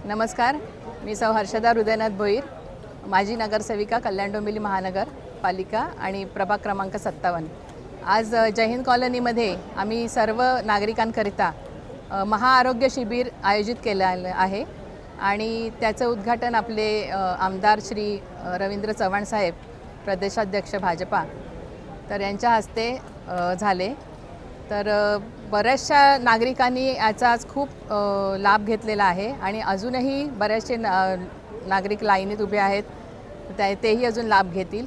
नमस्कार, मी सौ हर्षदा हृदयनाथ भोईर, माजी नगरसेविका कल्याण डोंबिवली महानगर पालिका आणि प्रभाग क्रमांक 57। आज जय हिंद कॉलनीमध्ये आम्ही सर्व नागरिकांकरिता महाआरोग्य शिबिर आयोजित केलं आहे आणि त्याचं उद्घाटन आपले आमदार श्री रवींद्र चव्हाण साहेब, प्रदेशाध्यक्ष भाजपा, तर यांच्या हस्ते झाले। तर बऱ्याचशा नागरिकांनी याचा आज खूप लाभ घेतलेला आहे आणि अजूनही बरेचसे नागरिक लाईनीत उभे आहेत, तेही अजून लाभ घेतील।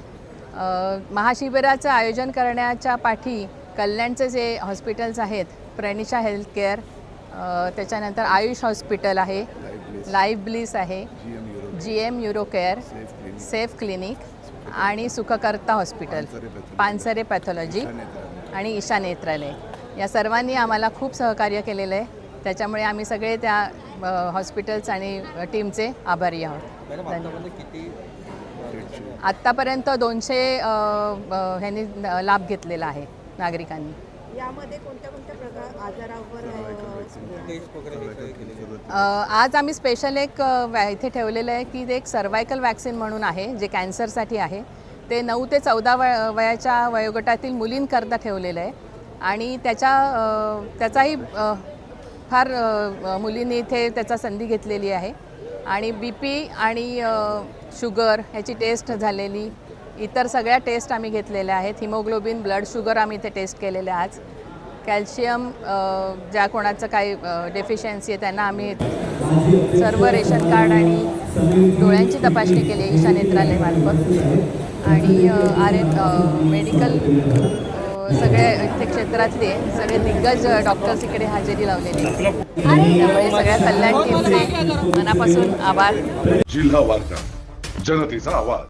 महाशिबिराचं आयोजन करण्याच्या पाठी कल्याणचे जे हॉस्पिटल्स आहेत, प्रणिशा हेल्थ केअर, त्याच्यानंतर आयुष हॉस्पिटल आहे, लाईफ ब्लिस आहे, GM euro care, safe clinic आणि सुखकर्ता हॉस्पिटल, पानसरे पॅथॉलॉजी आणि ईशा नेत्रालय, या सर्वांनी आम्हाला खूप सहकार्य केलेलं आहे। त्याच्यामुळे आम्ही सगळे त्या हॉस्पिटल्स आणि टीमचे आभारी आहोत। आत्तापर्यंत 200 ह्यांनी लाभ घेतलेला आहे नागरिकांनी। यामध्ये कोणत्या प्रकार आजारावर आज आम्ही स्पेशल एक इथे ठेवलेलं आहे की एक सर्वायकल वॅक्सिन म्हणून आहे, जे कॅन्सरसाठी आहे। ते 9 ते 14 वयाच्या वयोगटातील मुलींकरता ठेवलेलं आहे आणि त्याचाही फार मुलींनी इथे त्याचा संधी घेतलेली आहे आणि BP आणि शुगर ह्याची टेस्ट झालेली, इतर सगळ्या टेस्ट आम्ही घेतलेल्या आहेत। हिमोग्लोबिन, ब्लड शुगर आम्ही इथे टेस्ट केलेले आज। कॅल्शियम ज्या कोणाचं काही डेफिशियन्सी आहे त्यांना आम्ही सर्व रेशन कार्ड आणि डोळ्यांची तपासणी केली आहे ईशा नेत्रालयमार्फत आणि मेडिकल सगळे इथे क्षेत्रातले सगळे दिग्गज डॉक्टर्स इकडे हजेरी लावलेली आहे। त्यामुळे सगळ्या कल्याण टीमचे मनापासून आभार। जिल्हा वार्ता, जनतेचा आवाज।